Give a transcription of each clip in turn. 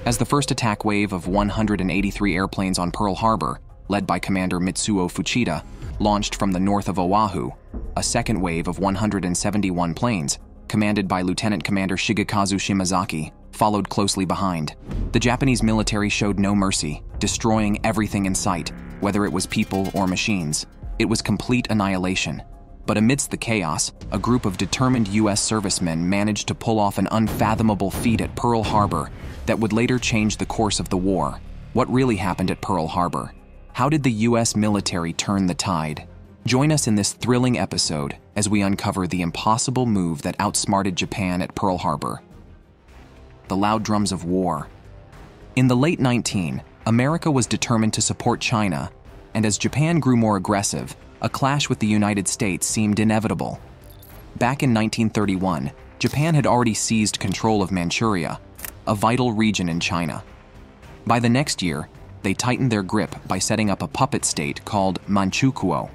As the first attack wave of 183 airplanes on Pearl Harbor, led by Commander Mitsuo Fuchida, launched from the north of Oahu, a second wave of 171 planes, commanded by Lieutenant-Commander Shigekazu Shimazaki, followed closely behind. The Japanese military showed no mercy, destroying everything in sight, whether it was people or machines. It was complete annihilation. But amidst the chaos, a group of determined U.S. servicemen managed to pull off an unfathomable feat at Pearl Harbor that would later change the course of the war. What really happened at Pearl Harbor? How did the U.S. military turn the tide? Join us in this thrilling episode as we uncover the impossible move that outsmarted Japan at Pearl Harbor. The loud drums of war. In the late 19, America was determined to support China, and as Japan grew more aggressive, a clash with the United States seemed inevitable. Back in 1931, Japan had already seized control of Manchuria, a vital region in China. By the next year, they tightened their grip by setting up a puppet state called Manchukuo.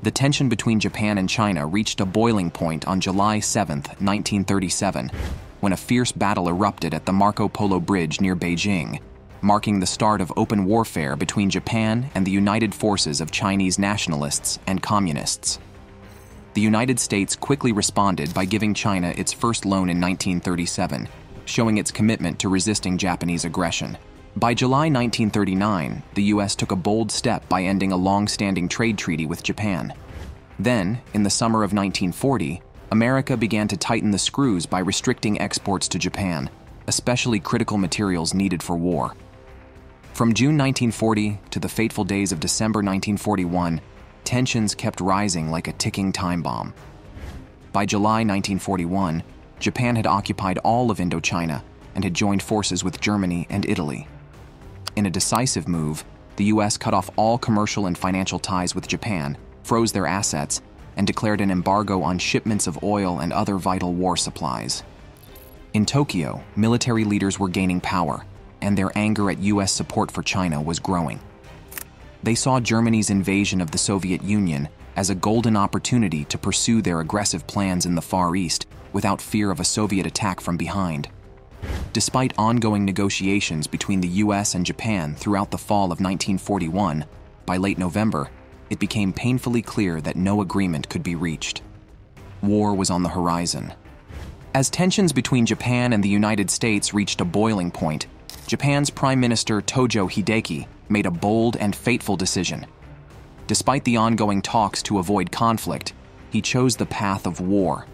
The tension between Japan and China reached a boiling point on July 7, 1937, when a fierce battle erupted at the Marco Polo Bridge near Beijing, marking the start of open warfare between Japan and the united forces of Chinese nationalists and communists. The United States quickly responded by giving China its first loan in 1937, showing its commitment to resisting Japanese aggression. By July 1939, the U.S. took a bold step by ending a long-standing trade treaty with Japan. Then, in the summer of 1940, America began to tighten the screws by restricting exports to Japan, especially critical materials needed for war. From June 1940 to the fateful days of December 1941, tensions kept rising like a ticking time bomb. By July 1941, Japan had occupied all of Indochina and had joined forces with Germany and Italy. In a decisive move, the U.S. cut off all commercial and financial ties with Japan, froze their assets, and declared an embargo on shipments of oil and other vital war supplies. In Tokyo, military leaders were gaining power, and their anger at U.S. support for China was growing. They saw Germany's invasion of the Soviet Union as a golden opportunity to pursue their aggressive plans in the Far East without fear of a Soviet attack from behind. Despite ongoing negotiations between the U.S. and Japan throughout the fall of 1941, by late November, it became painfully clear that no agreement could be reached. War was on the horizon. As tensions between Japan and the United States reached a boiling point, Japan's Prime Minister Tojo Hideki made a bold and fateful decision. Despite the ongoing talks to avoid conflict, he chose the path of war.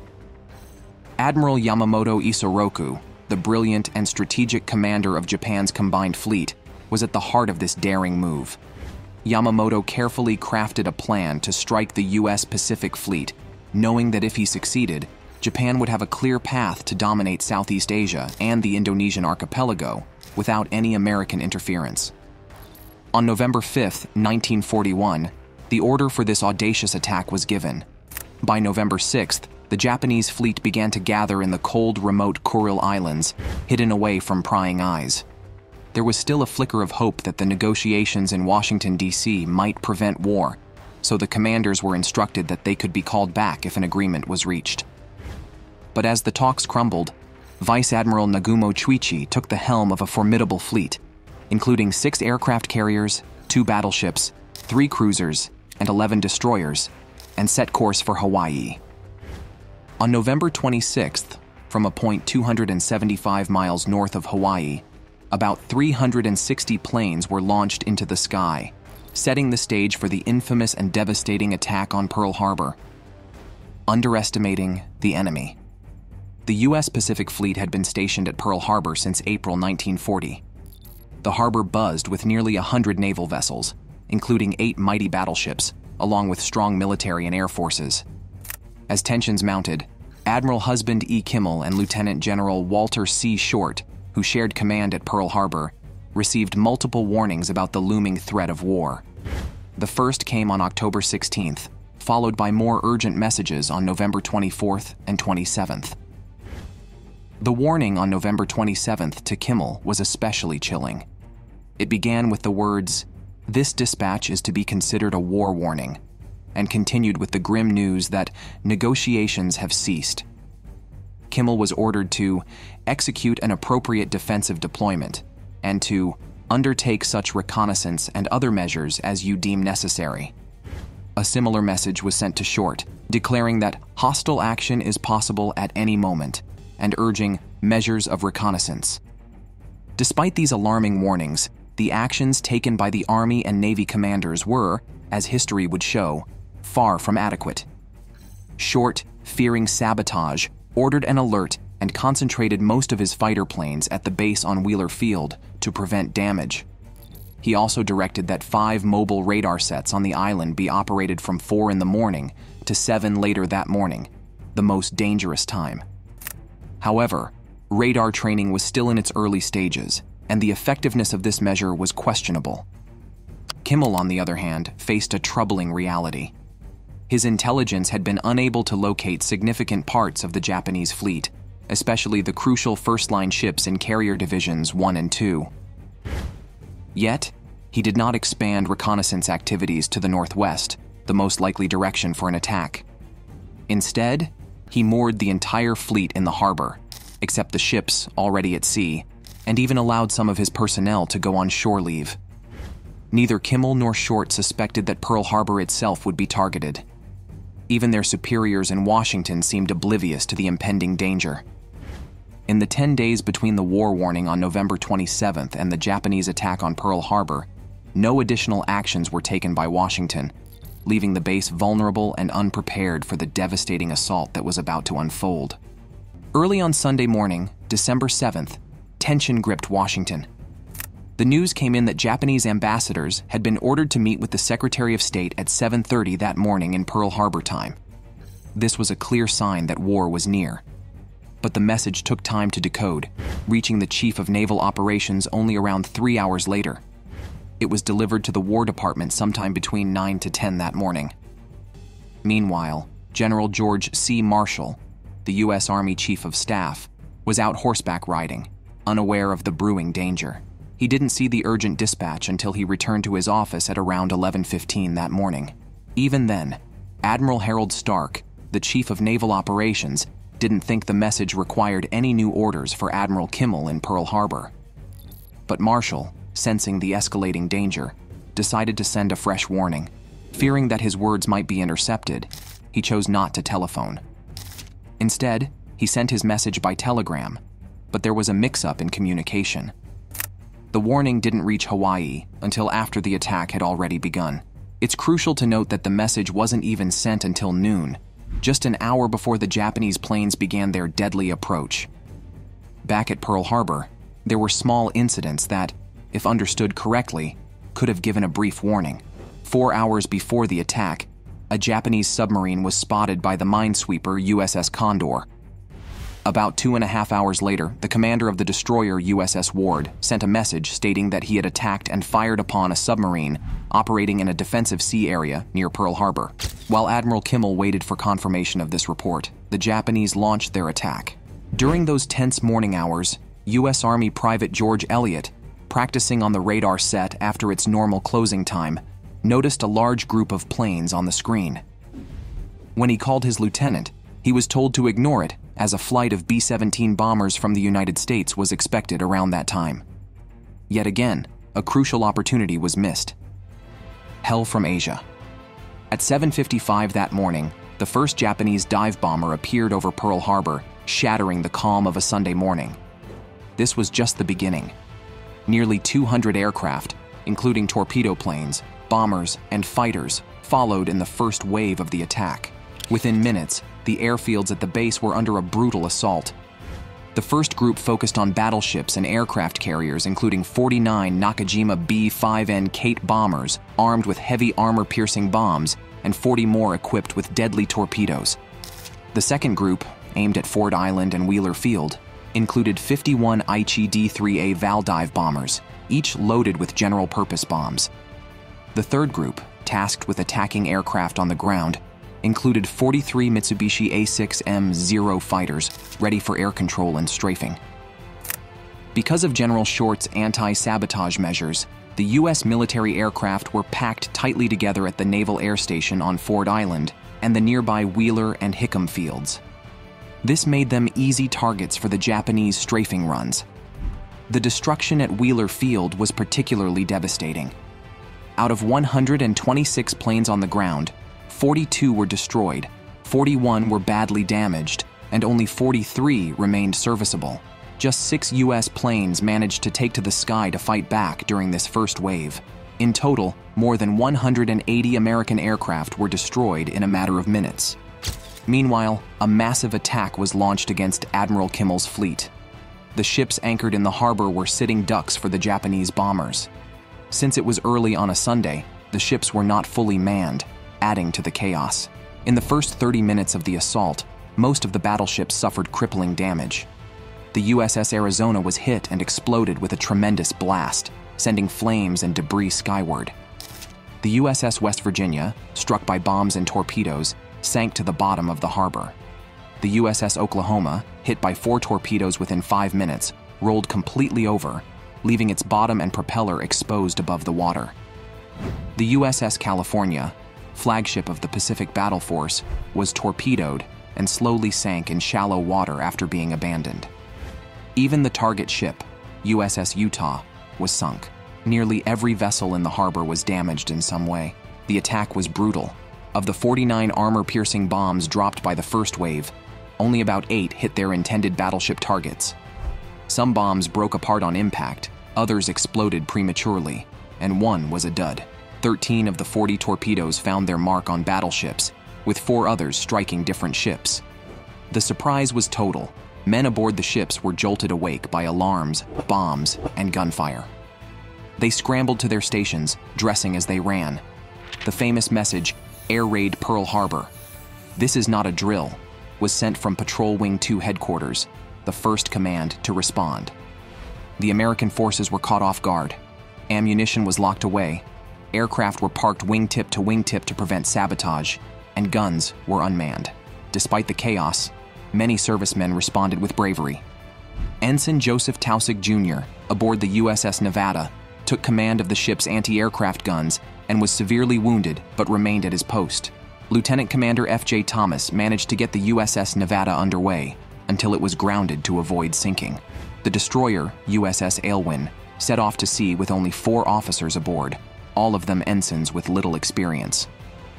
Admiral Yamamoto Isoroku, the brilliant and strategic commander of Japan's combined fleet, was at the heart of this daring move. Yamamoto carefully crafted a plan to strike the U.S. Pacific Fleet, knowing that if he succeeded, Japan would have a clear path to dominate Southeast Asia and the Indonesian archipelago without any American interference. On November 5, 1941, the order for this audacious attack was given. By November 6th, the Japanese fleet began to gather in the cold, remote Kuril Islands, hidden away from prying eyes. There was still a flicker of hope that the negotiations in Washington, D.C. might prevent war, so the commanders were instructed that they could be called back if an agreement was reached. But as the talks crumbled, Vice Admiral Nagumo Chuichi took the helm of a formidable fleet, including 6 aircraft carriers, 2 battleships, 3 cruisers, and 11 destroyers, and set course for Hawaii. On November 26th, from a point 275 miles north of Hawaii, about 360 planes were launched into the sky, setting the stage for the infamous and devastating attack on Pearl Harbor. Underestimating the enemy. The U.S. Pacific Fleet had been stationed at Pearl Harbor since April 1940. The harbor buzzed with nearly 100 naval vessels, including 8 mighty battleships, along with strong military and air forces. As tensions mounted, Admiral Husband E. Kimmel and Lieutenant General Walter C. Short, who shared command at Pearl Harbor, received multiple warnings about the looming threat of war. The first came on October 16th, followed by more urgent messages on November 24th and 27th. The warning on November 27th to Kimmel was especially chilling. It began with the words, "This dispatch is to be considered a war warning," and continued with the grim news that negotiations have ceased. Kimmel was ordered to execute an appropriate defensive deployment and to undertake such reconnaissance and other measures as you deem necessary. A similar message was sent to Short, declaring that hostile action is possible at any moment and urging measures of reconnaissance. Despite these alarming warnings, the actions taken by the Army and Navy commanders were, as history would show, far from adequate. Short, fearing sabotage, ordered an alert and concentrated most of his fighter planes at the base on Wheeler Field to prevent damage. He also directed that 5 mobile radar sets on the island be operated from 4 in the morning to 7 later that morning, the most dangerous time. However, radar training was still in its early stages, and the effectiveness of this measure was questionable. Kimmel, on the other hand, faced a troubling reality. His intelligence had been unable to locate significant parts of the Japanese fleet, especially the crucial first-line ships in Carrier Divisions 1 and 2. Yet, he did not expand reconnaissance activities to the northwest, the most likely direction for an attack. Instead, he moored the entire fleet in the harbor, except the ships already at sea, and even allowed some of his personnel to go on shore leave. Neither Kimmel nor Short suspected that Pearl Harbor itself would be targeted. Even their superiors in Washington seemed oblivious to the impending danger. In the 10 days between the war warning on November 27th and the Japanese attack on Pearl Harbor, no additional actions were taken by Washington, leaving the base vulnerable and unprepared for the devastating assault that was about to unfold. Early on Sunday morning, December 7th, tension gripped Washington. The news came in that Japanese ambassadors had been ordered to meet with the Secretary of State at 7:30 that morning in Pearl Harbor time. This was a clear sign that war was near. But the message took time to decode, reaching the Chief of Naval Operations only around 3 hours later. It was delivered to the War Department sometime between 9 to 10 that morning. Meanwhile, General George C. Marshall, the U.S. Army Chief of Staff, was out horseback riding, unaware of the brewing danger. He didn't see the urgent dispatch until he returned to his office at around 11:15 that morning. Even then, Admiral Harold Stark, the Chief of Naval Operations, didn't think the message required any new orders for Admiral Kimmel in Pearl Harbor. But Marshall, sensing the escalating danger, decided to send a fresh warning. Fearing that his words might be intercepted, he chose not to telephone. Instead, he sent his message by telegram, but there was a mix-up in communication. The warning didn't reach Hawaii until after the attack had already begun. It's crucial to note that the message wasn't even sent until noon, just an hour before the Japanese planes began their deadly approach. Back at Pearl Harbor, there were small incidents that, if understood correctly, could have given a brief warning. 4 hours before the attack, a Japanese submarine was spotted by the minesweeper USS Condor. About 2.5 hours later, the commander of the destroyer USS Ward sent a message stating that he had attacked and fired upon a submarine operating in a defensive sea area near Pearl Harbor. While Admiral Kimmel waited for confirmation of this report, the Japanese launched their attack. During those tense morning hours, U.S. Army Private George Elliott, practicing on the radar set after its normal closing time, noticed a large group of planes on the screen. When he called his lieutenant, he was told to ignore it, as a flight of B-17 bombers from the United States was expected around that time. Yet again, a crucial opportunity was missed. Hell from Asia. At 7:55 that morning, the first Japanese dive bomber appeared over Pearl Harbor, shattering the calm of a Sunday morning. This was just the beginning. Nearly 200 aircraft, including torpedo planes, bombers, and fighters, followed in the first wave of the attack. Within minutes, the airfields at the base were under a brutal assault. The first group focused on battleships and aircraft carriers, including 49 Nakajima B-5N Kate bombers armed with heavy armor-piercing bombs and 40 more equipped with deadly torpedoes. The second group, aimed at Ford Island and Wheeler Field, included 51 Aichi D-3A Valdive bombers, each loaded with general-purpose bombs. The third group, tasked with attacking aircraft on the ground, included 43 Mitsubishi A6M0 fighters ready for air control and strafing. Because of General Short's anti-sabotage measures, the U.S. military aircraft were packed tightly together at the Naval Air Station on Ford Island and the nearby Wheeler and Hickam fields. This made them easy targets for the Japanese strafing runs. The destruction at Wheeler Field was particularly devastating. Out of 126 planes on the ground, 42 were destroyed, 41 were badly damaged, and only 43 remained serviceable. Just 6 U.S. planes managed to take to the sky to fight back during this first wave. In total, more than 180 American aircraft were destroyed in a matter of minutes. Meanwhile, a massive attack was launched against Admiral Kimmel's fleet. The ships anchored in the harbor were sitting ducks for the Japanese bombers. Since it was early on a Sunday, the ships were not fully manned, adding to the chaos. In the first 30 minutes of the assault, most of the battleships suffered crippling damage. The USS Arizona was hit and exploded with a tremendous blast, sending flames and debris skyward. The USS West Virginia, struck by bombs and torpedoes, sank to the bottom of the harbor. The USS Oklahoma, hit by 4 torpedoes within 5 minutes, rolled completely over, leaving its bottom and propeller exposed above the water. The USS California, flagship of the Pacific Battle Force, was torpedoed and slowly sank in shallow water after being abandoned. Even the target ship, USS Utah, was sunk. Nearly every vessel in the harbor was damaged in some way. The attack was brutal. Of the 49 armor-piercing bombs dropped by the first wave, only about 8 hit their intended battleship targets. Some bombs broke apart on impact, others exploded prematurely, and one was a dud. 13 of the 40 torpedoes found their mark on battleships, with 4 others striking different ships. The surprise was total. Men aboard the ships were jolted awake by alarms, bombs, and gunfire. They scrambled to their stations, dressing as they ran. The famous message, "Air Raid Pearl Harbor. This is not a drill," was sent from Patrol Wing 2 headquarters, the first command to respond. The American forces were caught off guard. Ammunition was locked away, aircraft were parked wingtip to wingtip to prevent sabotage, and guns were unmanned. Despite the chaos, many servicemen responded with bravery. Ensign Joseph Taussig Jr., aboard the USS Nevada, took command of the ship's anti-aircraft guns and was severely wounded but remained at his post. Lieutenant-Commander F.J. Thomas managed to get the USS Nevada underway until it was grounded to avoid sinking. The destroyer, USS Aylwin, set off to sea with only 4 officers aboard, all of them ensigns with little experience.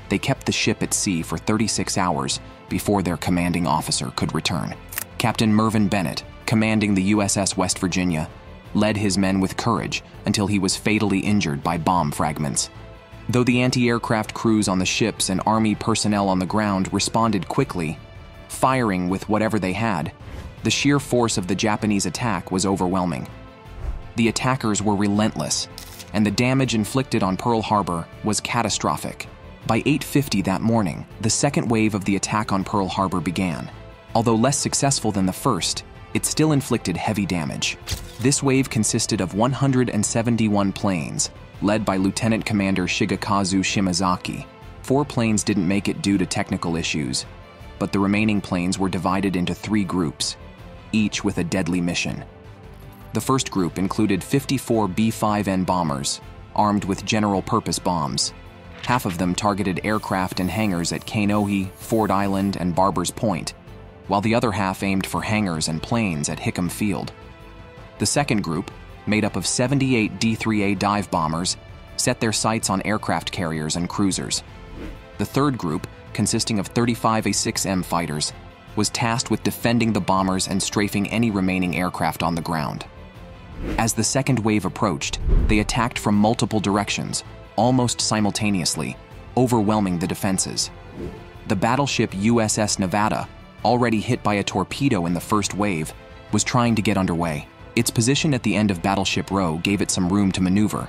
They kept the ship at sea for 36 hours before their commanding officer could return. Captain Mervyn Bennett, commanding the USS West Virginia, led his men with courage until he was fatally injured by bomb fragments. Though the anti-aircraft crews on the ships and Army personnel on the ground responded quickly, firing with whatever they had, the sheer force of the Japanese attack was overwhelming. The attackers were relentless, and the damage inflicted on Pearl Harbor was catastrophic. By 8:50 that morning, the second wave of the attack on Pearl Harbor began. Although less successful than the first, it still inflicted heavy damage. This wave consisted of 171 planes, led by Lieutenant-Commander Shigekazu Shimazaki. 4 planes didn't make it due to technical issues, but the remaining planes were divided into 3 groups, each with a deadly mission. The first group included 54 B-5N bombers, armed with general-purpose bombs. Half of them targeted aircraft and hangars at Kainohe, Ford Island, and Barbers Point, while the other half aimed for hangars and planes at Hickam Field. The second group, made up of 78 D-3A dive bombers, set their sights on aircraft carriers and cruisers. The third group, consisting of 35 A-6M fighters, was tasked with defending the bombers and strafing any remaining aircraft on the ground. As the second wave approached, they attacked from multiple directions, almost simultaneously, overwhelming the defenses. The battleship USS Nevada, already hit by a torpedo in the first wave, was trying to get underway. Its position at the end of Battleship Row gave it some room to maneuver,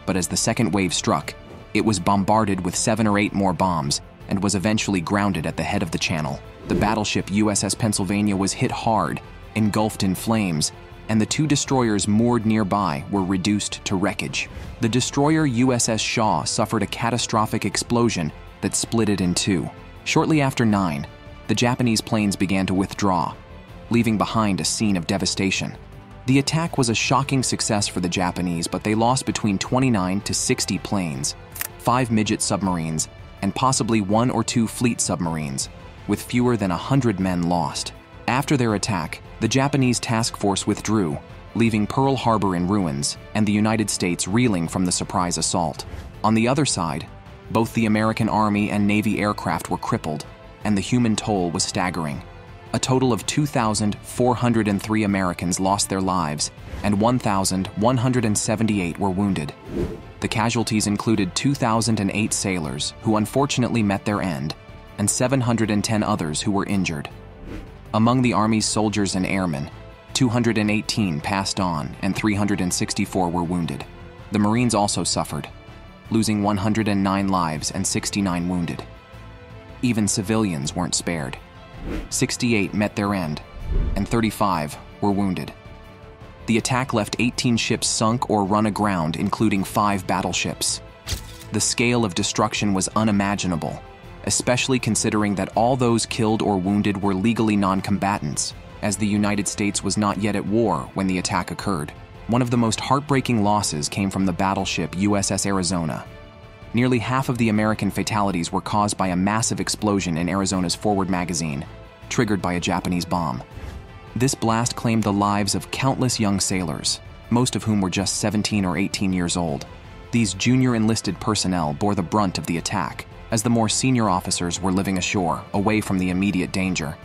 but as the second wave struck, it was bombarded with 7 or 8 more bombs and was eventually grounded at the head of the channel. The battleship USS Pennsylvania was hit hard, engulfed in flames, and the 2 destroyers moored nearby were reduced to wreckage. The destroyer USS Shaw suffered a catastrophic explosion that split it in 2. Shortly after 9, the Japanese planes began to withdraw, leaving behind a scene of devastation. The attack was a shocking success for the Japanese, but they lost between 29 to 60 planes, 5 midget submarines, and possibly 1 or 2 fleet submarines, with fewer than 100 men lost. After their attack, the Japanese task force withdrew, leaving Pearl Harbor in ruins and the United States reeling from the surprise assault. On the other side, both the American Army and Navy aircraft were crippled, and the human toll was staggering. A total of 2,403 Americans lost their lives, and 1,178 were wounded. The casualties included 2,008 sailors who unfortunately met their end, and 710 others who were injured. Among the Army's soldiers and airmen, 218 passed on and 364 were wounded. The Marines also suffered, losing 109 lives and 69 wounded. Even civilians weren't spared. 68 met their end, and 35 were wounded. The attack left 18 ships sunk or run aground, including 5 battleships. The scale of destruction was unimaginable, especially considering that all those killed or wounded were legally non-combatants, as the United States was not yet at war when the attack occurred. One of the most heartbreaking losses came from the battleship USS Arizona. Nearly half of the American fatalities were caused by a massive explosion in Arizona's forward magazine, triggered by a Japanese bomb. This blast claimed the lives of countless young sailors, most of whom were just 17 or 18 years old. These junior enlisted personnel bore the brunt of the attack, as the more senior officers were living ashore, away from the immediate danger.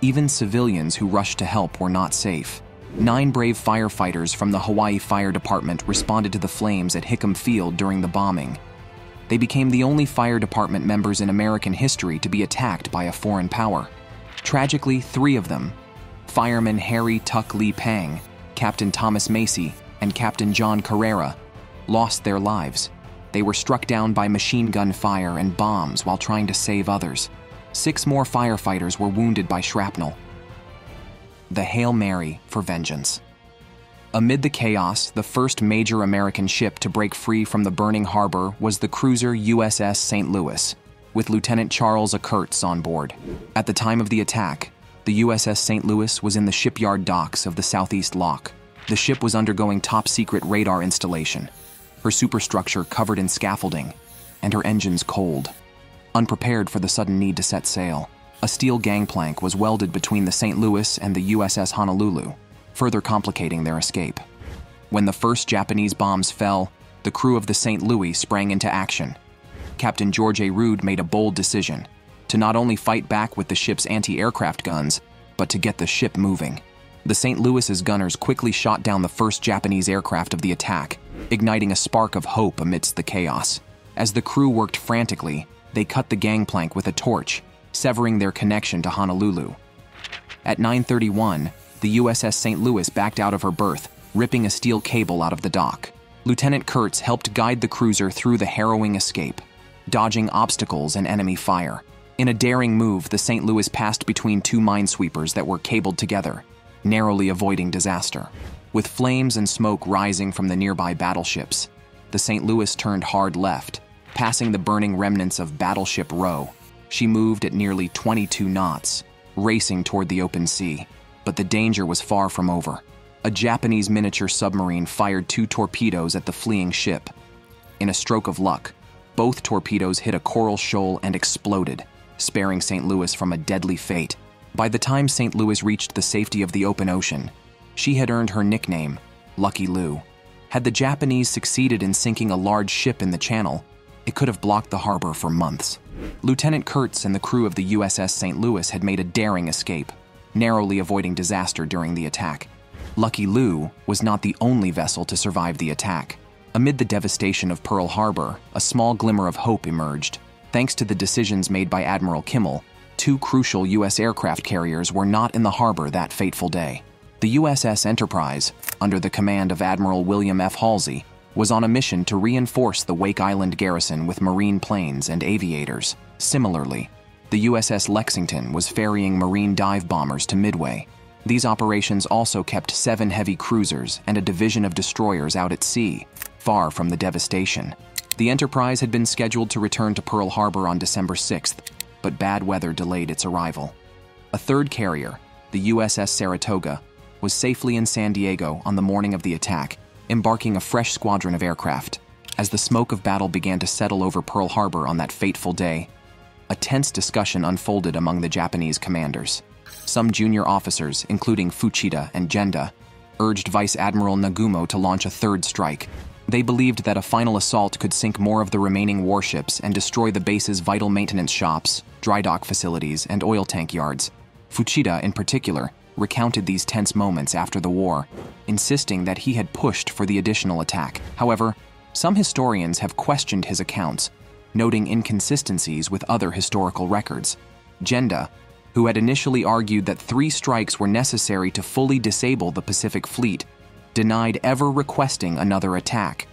Even civilians who rushed to help were not safe. 9 brave firefighters from the Hawaii Fire Department responded to the flames at Hickam Field during the bombing. They became the only fire department members in American history to be attacked by a foreign power. Tragically, 3 of them, Fireman Harry Tuck Lee Pang, Captain Thomas Macy, and Captain John Carrera, lost their lives. They were struck down by machine gun fire and bombs while trying to save others. 6 more firefighters were wounded by shrapnel. The Hail Mary for vengeance. Amid the chaos, the first major American ship to break free from the burning harbor was the cruiser USS St. Louis, with Lieutenant Charles A. Kurtz on board. At the time of the attack, the USS St. Louis was in the shipyard docks of the Southeast Lock. The ship was undergoing top-secret radar installation, her superstructure covered in scaffolding, and her engines cold. Unprepared for the sudden need to set sail, a steel gangplank was welded between the St. Louis and the USS Honolulu, further complicating their escape. When the first Japanese bombs fell, the crew of the St. Louis sprang into action. Captain George A. Rood made a bold decision to not only fight back with the ship's anti-aircraft guns, but to get the ship moving. The St. Louis's gunners quickly shot down the first Japanese aircraft of the attack, igniting a spark of hope amidst the chaos. As the crew worked frantically, they cut the gangplank with a torch, severing their connection to Honolulu. At 9:31, the USS St. Louis backed out of her berth, ripping a steel cable out of the dock. Lieutenant Kurtz helped guide the cruiser through the harrowing escape, dodging obstacles and enemy fire. In a daring move, the St. Louis passed between 2 minesweepers that were cabled together, narrowly avoiding disaster. With flames and smoke rising from the nearby battleships, the St. Louis turned hard left, passing the burning remnants of Battleship Row. She moved at nearly 22 knots, racing toward the open sea. But the danger was far from over. A Japanese miniature submarine fired 2 torpedoes at the fleeing ship. In a stroke of luck, both torpedoes hit a coral shoal and exploded, sparing St. Louis from a deadly fate. By the time St. Louis reached the safety of the open ocean, she had earned her nickname, Lucky Lou. Had the Japanese succeeded in sinking a large ship in the channel, it could have blocked the harbor for months. Lieutenant Kurtz and the crew of the USS St. Louis had made a daring escape, narrowly avoiding disaster during the attack. Lucky Lou was not the only vessel to survive the attack. Amid the devastation of Pearl Harbor, a small glimmer of hope emerged. Thanks to the decisions made by Admiral Kimmel, 2 crucial U.S. aircraft carriers were not in the harbor that fateful day. The USS Enterprise, under the command of Admiral William F. Halsey, was on a mission to reinforce the Wake Island garrison with Marine planes and aviators. Similarly, the USS Lexington was ferrying Marine dive bombers to Midway. These operations also kept 7 heavy cruisers and a division of destroyers out at sea, far from the devastation. The Enterprise had been scheduled to return to Pearl Harbor on December 6th, but bad weather delayed its arrival. A third carrier, the USS Saratoga, was safely in San Diego on the morning of the attack, embarking a fresh squadron of aircraft. As the smoke of battle began to settle over Pearl Harbor on that fateful day, a tense discussion unfolded among the Japanese commanders. Some junior officers, including Fuchida and Genda, urged Vice Admiral Nagumo to launch a third strike. They believed that a final assault could sink more of the remaining warships and destroy the base's vital maintenance shops, dry dock facilities, and oil tank yards. Fuchida, in particular, recounted these tense moments after the war, insisting that he had pushed for the additional attack. However, some historians have questioned his accounts, noting inconsistencies with other historical records. Genda, who had initially argued that 3 strikes were necessary to fully disable the Pacific Fleet, denied ever requesting another attack.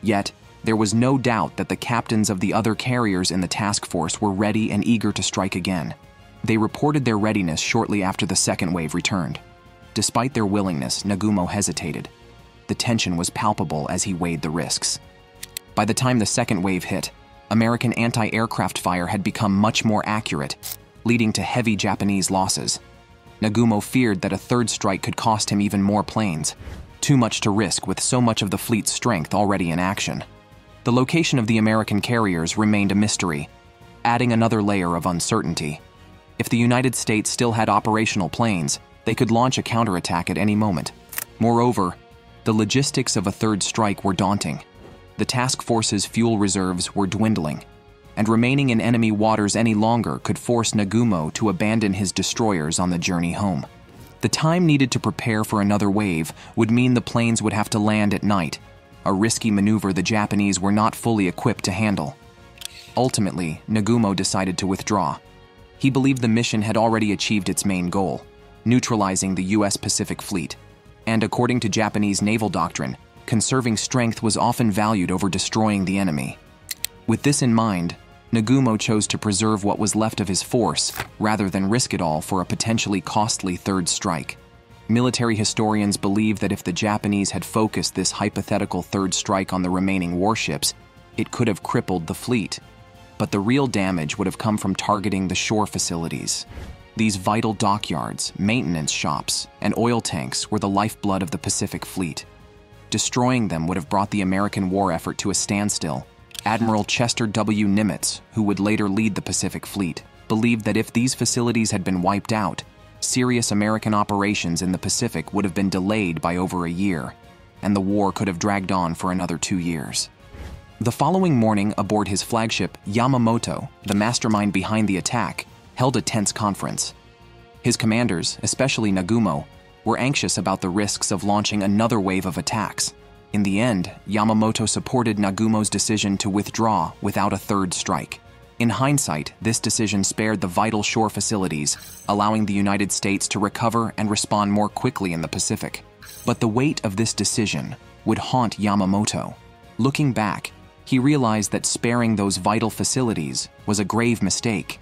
Yet, there was no doubt that the captains of the other carriers in the task force were ready and eager to strike again. They reported their readiness shortly after the second wave returned. Despite their willingness, Nagumo hesitated. The tension was palpable as he weighed the risks. By the time the second wave hit, American anti-aircraft fire had become much more accurate, leading to heavy Japanese losses. Nagumo feared that a third strike could cost him even more planes, too much to risk with so much of the fleet's strength already in action. The location of the American carriers remained a mystery, adding another layer of uncertainty. If the United States still had operational planes, they could launch a counterattack at any moment. Moreover, the logistics of a third strike were daunting. The task force's fuel reserves were dwindling, and remaining in enemy waters any longer could force Nagumo to abandon his destroyers on the journey home. The time needed to prepare for another wave would mean the planes would have to land at night, a risky maneuver the Japanese were not fully equipped to handle. Ultimately, Nagumo decided to withdraw. He believed the mission had already achieved its main goal, neutralizing the U.S. Pacific Fleet, and according to Japanese naval doctrine, conserving strength was often valued over destroying the enemy. With this in mind, Nagumo chose to preserve what was left of his force rather than risk it all for a potentially costly third strike. Military historians believe that if the Japanese had focused this hypothetical third strike on the remaining warships, it could have crippled the fleet. But the real damage would have come from targeting the shore facilities. These vital dockyards, maintenance shops, and oil tanks were the lifeblood of the Pacific Fleet. Destroying them would have brought the American war effort to a standstill. Admiral Chester W. Nimitz, who would later lead the Pacific Fleet, believed that if these facilities had been wiped out, serious American operations in the Pacific would have been delayed by over a year, and the war could have dragged on for another 2 years. The following morning, aboard his flagship, Yamamoto, the mastermind behind the attack, held a tense conference. His commanders, especially Nagumo, were anxious about the risks of launching another wave of attacks. In the end, Yamamoto supported Nagumo's decision to withdraw without a third strike. In hindsight, this decision spared the vital shore facilities, allowing the United States to recover and respond more quickly in the Pacific. But the weight of this decision would haunt Yamamoto. Looking back, he realized that sparing those vital facilities was a grave mistake.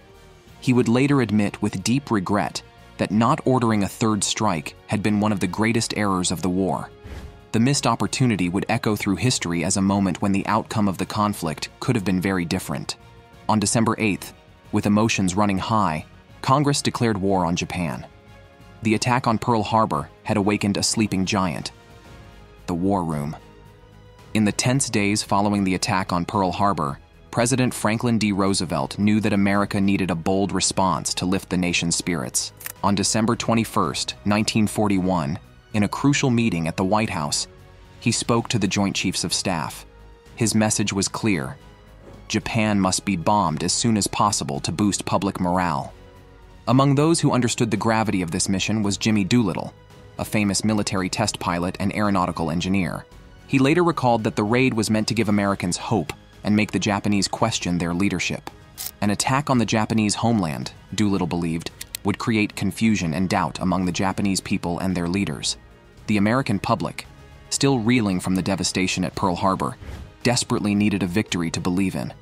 He would later admit with deep regret that not ordering a third strike had been one of the greatest errors of the war. The missed opportunity would echo through history as a moment when the outcome of the conflict could have been very different. On December 8th, with emotions running high, Congress declared war on Japan. The attack on Pearl Harbor had awakened a sleeping giant, the War Room. In the tense days following the attack on Pearl Harbor, President Franklin D. Roosevelt knew that America needed a bold response to lift the nation's spirits. On December 21, 1941, in a crucial meeting at the White House, he spoke to the Joint Chiefs of Staff. His message was clear. Japan must be bombed as soon as possible to boost public morale. Among those who understood the gravity of this mission was Jimmy Doolittle, a famous military test pilot and aeronautical engineer. He later recalled that the raid was meant to give Americans hope and make the Japanese question their leadership. An attack on the Japanese homeland, Doolittle believed, would create confusion and doubt among the Japanese people and their leaders. The American public, still reeling from the devastation at Pearl Harbor, desperately needed a victory to believe in.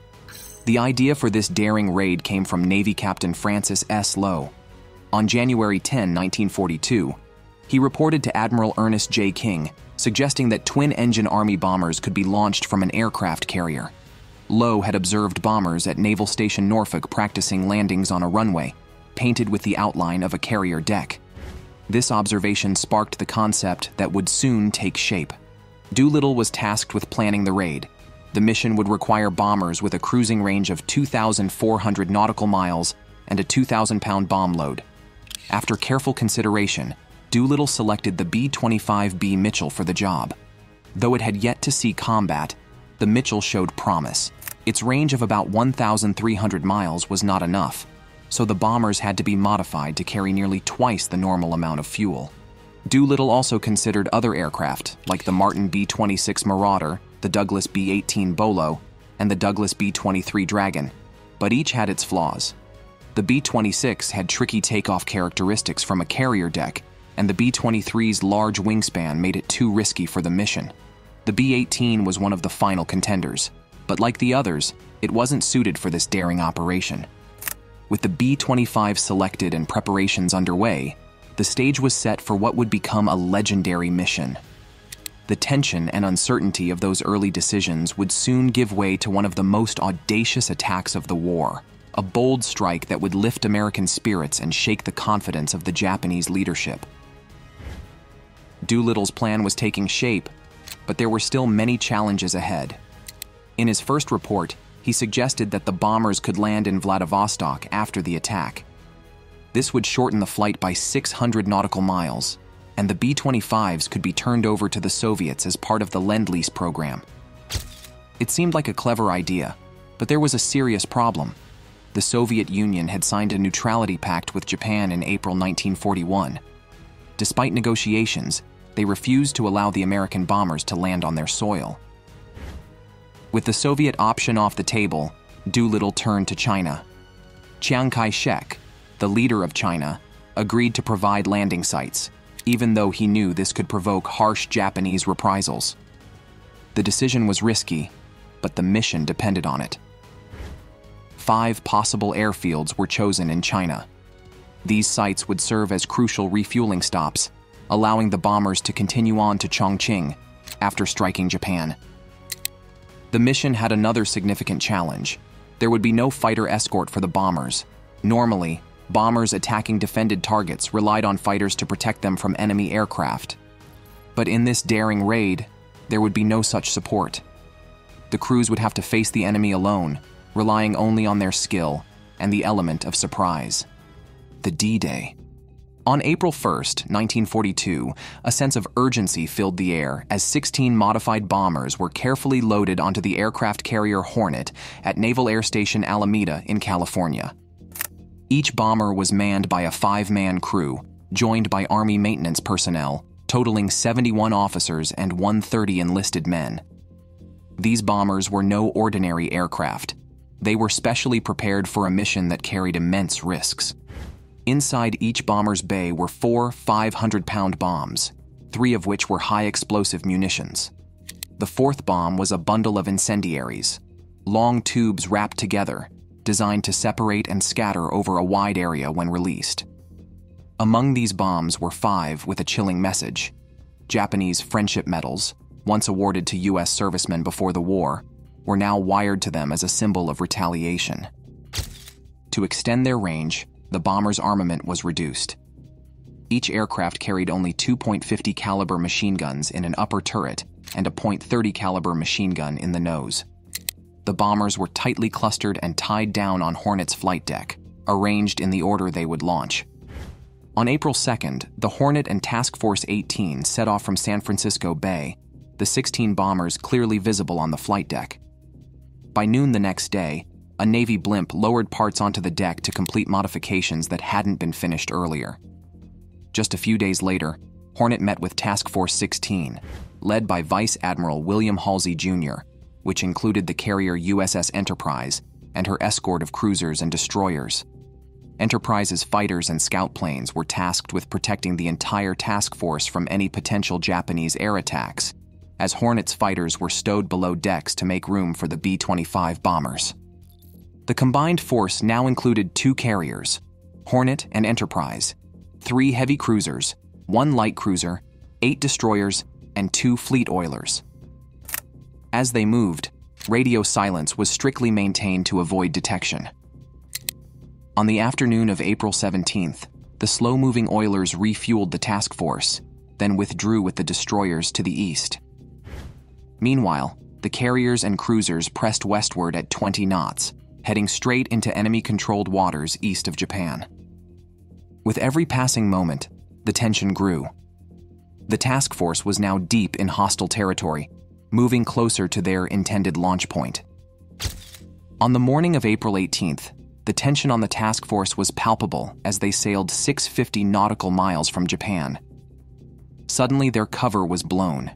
The idea for this daring raid came from Navy Captain Francis S. Lowe. On January 10, 1942, he reported to Admiral Ernest J. King, suggesting that twin-engine Army bombers could be launched from an aircraft carrier. Lowe had observed bombers at Naval Station Norfolk practicing landings on a runway, painted with the outline of a carrier deck. This observation sparked the concept that would soon take shape. Doolittle was tasked with planning the raid. The mission would require bombers with a cruising range of 2,400 nautical miles and a 2,000-pound bomb load. After careful consideration, Doolittle selected the B-25B Mitchell for the job. Though it had yet to see combat, the Mitchell showed promise. Its range of about 1,300 miles was not enough, so the bombers had to be modified to carry nearly twice the normal amount of fuel. Doolittle also considered other aircraft, like the Martin B-26 Marauder, the Douglas B-18 Bolo, and the Douglas B-23 Dragon, but each had its flaws. The B-26 had tricky takeoff characteristics from a carrier deck, and the B-23's large wingspan made it too risky for the mission. The B-18 was one of the final contenders, but like the others, it wasn't suited for this daring operation. With the B-25 selected and preparations underway, the stage was set for what would become a legendary mission. The tension and uncertainty of those early decisions would soon give way to one of the most audacious attacks of the war, a bold strike that would lift American spirits and shake the confidence of the Japanese leadership. Doolittle's plan was taking shape, but there were still many challenges ahead. In his first report, he suggested that the bombers could land in Vladivostok after the attack. This would shorten the flight by 600 nautical miles, and the B-25s could be turned over to the Soviets as part of the Lend-Lease program. It seemed like a clever idea, but there was a serious problem. The Soviet Union had signed a neutrality pact with Japan in April 1941. Despite negotiations, they refused to allow the American bombers to land on their soil. With the Soviet option off the table, Doolittle turned to China. Chiang Kai-shek, the leader of China, agreed to provide landing sites, even though he knew this could provoke harsh Japanese reprisals. The decision was risky, but the mission depended on it. 5 possible airfields were chosen in China. These sites would serve as crucial refueling stops, allowing the bombers to continue on to Chongqing after striking Japan. The mission had another significant challenge. There would be no fighter escort for the bombers. Normally, bombers attacking defended targets relied on fighters to protect them from enemy aircraft. But in this daring raid, there would be no such support. The crews would have to face the enemy alone, relying only on their skill and the element of surprise. The D-Day. On April 1st, 1942, a sense of urgency filled the air as 16 modified bombers were carefully loaded onto the aircraft carrier Hornet at Naval Air Station Alameda in California. Each bomber was manned by a 5-man crew, joined by Army maintenance personnel, totaling 71 officers and 130 enlisted men. These bombers were no ordinary aircraft. They were specially prepared for a mission that carried immense risks. Inside each bomber's bay were 4 500-pound bombs, 3 of which were high-explosive munitions. The 4th bomb was a bundle of incendiaries, long tubes wrapped together, designed to separate and scatter over a wide area when released. Among these bombs were 5 with a chilling message. Japanese friendship medals, once awarded to U.S. servicemen before the war, were now wired to them as a symbol of retaliation. To extend their range, the bomber's armament was reduced. Each aircraft carried only 2.50 caliber machine guns in an upper turret and a .30 caliber machine gun in the nose. The bombers were tightly clustered and tied down on Hornet's flight deck, arranged in the order they would launch. On April 2nd, the Hornet and Task Force 18 set off from San Francisco Bay, the 16 bombers clearly visible on the flight deck. By noon the next day, a Navy blimp lowered parts onto the deck to complete modifications that hadn't been finished earlier. Just a few days later, Hornet met with Task Force 16, led by Vice Admiral William Halsey Jr., which included the carrier USS Enterprise and her escort of cruisers and destroyers. Enterprise's fighters and scout planes were tasked with protecting the entire task force from any potential Japanese air attacks, as Hornet's fighters were stowed below decks to make room for the B-25 bombers. The combined force now included 2 carriers, Hornet and Enterprise, 3 heavy cruisers, 1 light cruiser, 8 destroyers, and 2 fleet oilers. As they moved, radio silence was strictly maintained to avoid detection. On the afternoon of April 17th, the slow-moving oilers refueled the task force, then withdrew with the destroyers to the east. Meanwhile, the carriers and cruisers pressed westward at 20 knots, heading straight into enemy-controlled waters east of Japan. With every passing moment, the tension grew. The task force was now deep in hostile territory, moving closer to their intended launch point. On the morning of April 18th, the tension on the task force was palpable as they sailed 650 nautical miles from Japan. Suddenly, their cover was blown.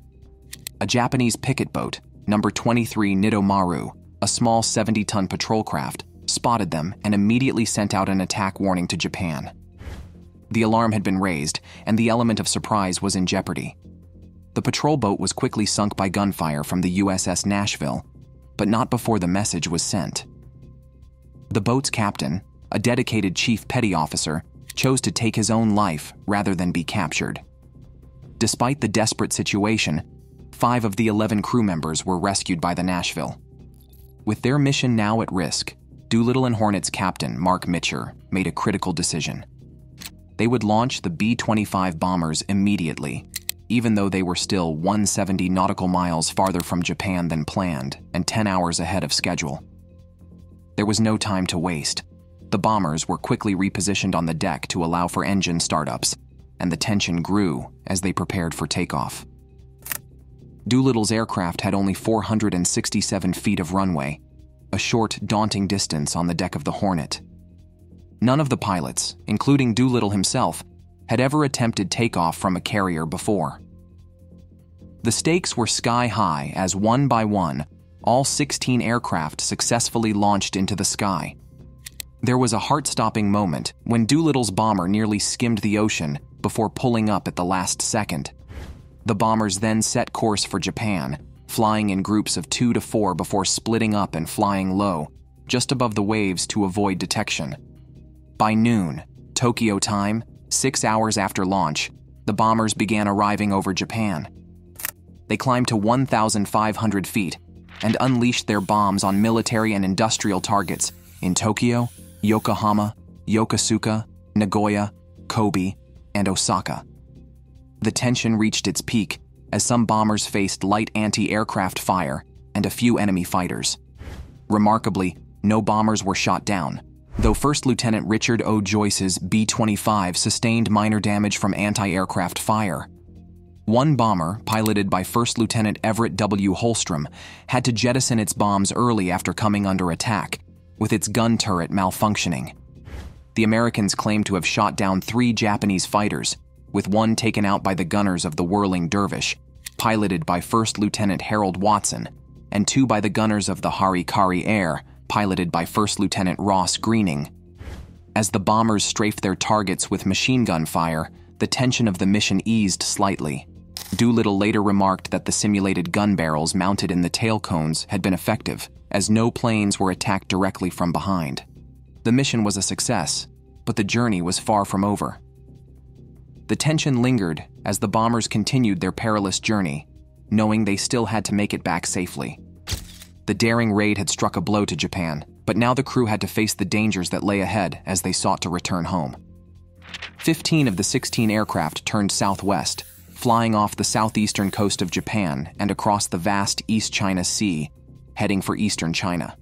A Japanese picket boat, number 23 Nidomaru, a small 70-ton patrol craft, spotted them and immediately sent out an attack warning to Japan. The alarm had been raised, and the element of surprise was in jeopardy. The patrol boat was quickly sunk by gunfire from the USS Nashville, but not before the message was sent. The boat's captain, a dedicated chief petty officer, chose to take his own life rather than be captured. Despite the desperate situation, 5 of the 11 crew members were rescued by the Nashville. With their mission now at risk, Doolittle and Hornet's captain, Mark Mitcher, made a critical decision. They would launch the B-25 bombers immediately, even though they were still 170 nautical miles farther from Japan than planned and 10 hours ahead of schedule. There was no time to waste. The bombers were quickly repositioned on the deck to allow for engine startups, and the tension grew as they prepared for takeoff. Doolittle's aircraft had only 467 feet of runway, a short, daunting distance on the deck of the Hornet. None of the pilots, including Doolittle himself, had ever attempted takeoff from a carrier before. The stakes were sky high as one by one, all 16 aircraft successfully launched into the sky. There was a heart-stopping moment when Doolittle's bomber nearly skimmed the ocean before pulling up at the last second. The bombers then set course for Japan, flying in groups of 2 to 4 before splitting up and flying low, just above the waves to avoid detection. By noon, Tokyo time, 6 hours after launch, the bombers began arriving over Japan. They climbed to 1,500 feet and unleashed their bombs on military and industrial targets in Tokyo, Yokohama, Yokosuka, Nagoya, Kobe, and Osaka. The tension reached its peak as some bombers faced light anti-aircraft fire and a few enemy fighters. Remarkably, no bombers were shot down, though First Lieutenant Richard O. Joyce's B-25 sustained minor damage from anti-aircraft fire. One bomber, piloted by First Lieutenant Everett W. Holstrom, had to jettison its bombs early after coming under attack, with its gun turret malfunctioning. The Americans claimed to have shot down 3 Japanese fighters, with one taken out by the gunners of the Whirling Dervish, piloted by First Lieutenant Harold Watson, and 2 by the gunners of the Harikari Air, piloted by First Lieutenant Ross Greening. As the bombers strafed their targets with machine gun fire, the tension of the mission eased slightly. Doolittle later remarked that the simulated gun barrels mounted in the tail cones had been effective, as no planes were attacked directly from behind. The mission was a success, but the journey was far from over. The tension lingered as the bombers continued their perilous journey, knowing they still had to make it back safely. The daring raid had struck a blow to Japan, but now the crew had to face the dangers that lay ahead as they sought to return home. 15 of the 16 aircraft turned southwest, flying off the southeastern coast of Japan and across the vast East China Sea, heading for eastern China.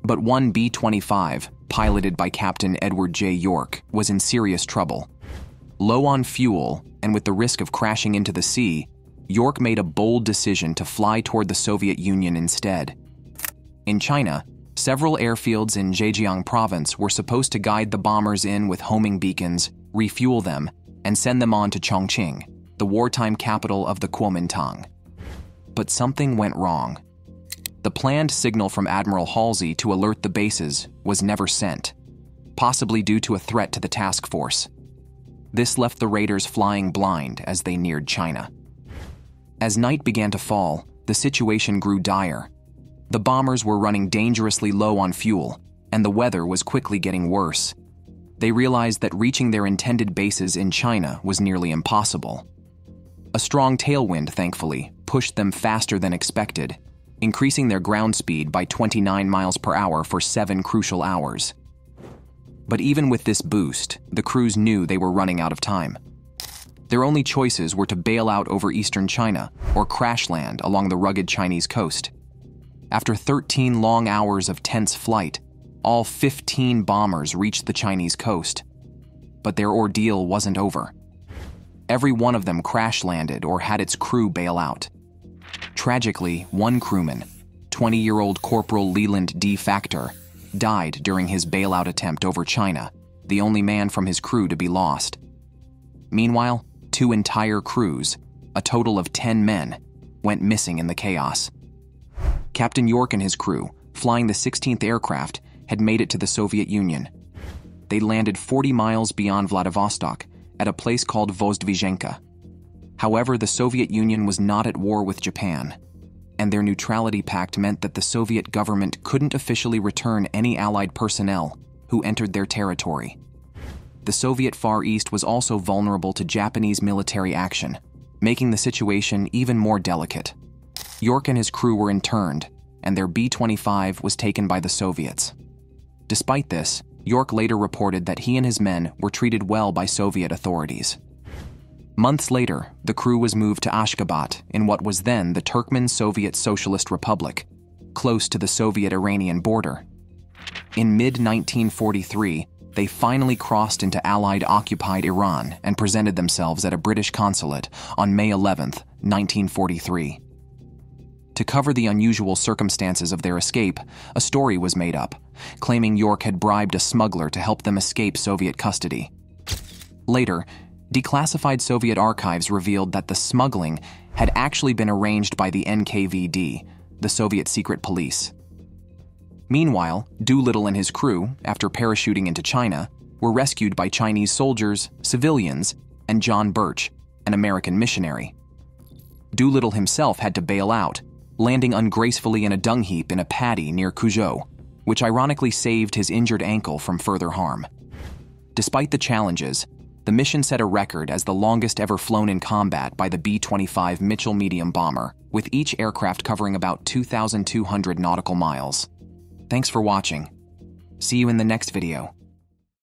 But one B-25, piloted by Captain Edward J. York, was in serious trouble. Low on fuel, and with the risk of crashing into the sea, York made a bold decision to fly toward the Soviet Union instead. In China, several airfields in Zhejiang province were supposed to guide the bombers in with homing beacons, refuel them, and send them on to Chongqing, the wartime capital of the Kuomintang. But something went wrong. The planned signal from Admiral Halsey to alert the bases was never sent, possibly due to a threat to the task force. This left the raiders flying blind as they neared China. As night began to fall, the situation grew dire. The bombers were running dangerously low on fuel, and the weather was quickly getting worse. They realized that reaching their intended bases in China was nearly impossible. A strong tailwind, thankfully, pushed them faster than expected, increasing their ground speed by 29 miles per hour for 7 crucial hours. But even with this boost, the crews knew they were running out of time. Their only choices were to bail out over eastern China or crash land along the rugged Chinese coast. After 13 long hours of tense flight, all 15 bombers reached the Chinese coast. But their ordeal wasn't over. Every one of them crash-landed or had its crew bail out. Tragically, one crewman, 20-year-old Corporal Leland D. Factor, died during his bailout attempt over China, the only man from his crew to be lost. Meanwhile, 2 entire crews, a total of 10 men, went missing in the chaos. Captain York and his crew, flying the 16th aircraft, had made it to the Soviet Union. They landed 40 miles beyond Vladivostok at a place called Vozdvizhenka. However, the Soviet Union was not at war with Japan, and their neutrality pact meant that the Soviet government couldn't officially return any Allied personnel who entered their territory. The Soviet Far East was also vulnerable to Japanese military action, making the situation even more delicate. York and his crew were interned, and their B-25 was taken by the Soviets. Despite this, York later reported that he and his men were treated well by Soviet authorities. Months later, the crew was moved to Ashgabat in what was then the Turkmen Soviet Socialist Republic, close to the Soviet-Iranian border. In mid-1943, they finally crossed into Allied-occupied Iran and presented themselves at a British consulate on May 11, 1943. To cover the unusual circumstances of their escape, a story was made up, claiming York had bribed a smuggler to help them escape Soviet custody. Later, declassified Soviet archives revealed that the smuggling had actually been arranged by the NKVD, the Soviet secret police. Meanwhile, Doolittle and his crew, after parachuting into China, were rescued by Chinese soldiers, civilians, and John Birch, an American missionary. Doolittle himself had to bail out, landing ungracefully in a dung heap in a paddy near Cuzhou, which ironically saved his injured ankle from further harm. Despite the challenges, the mission set a record as the longest ever flown in combat by the B-25 Mitchell medium bomber, with each aircraft covering about 2,200 nautical miles. Thanks for watching. See you in the next video.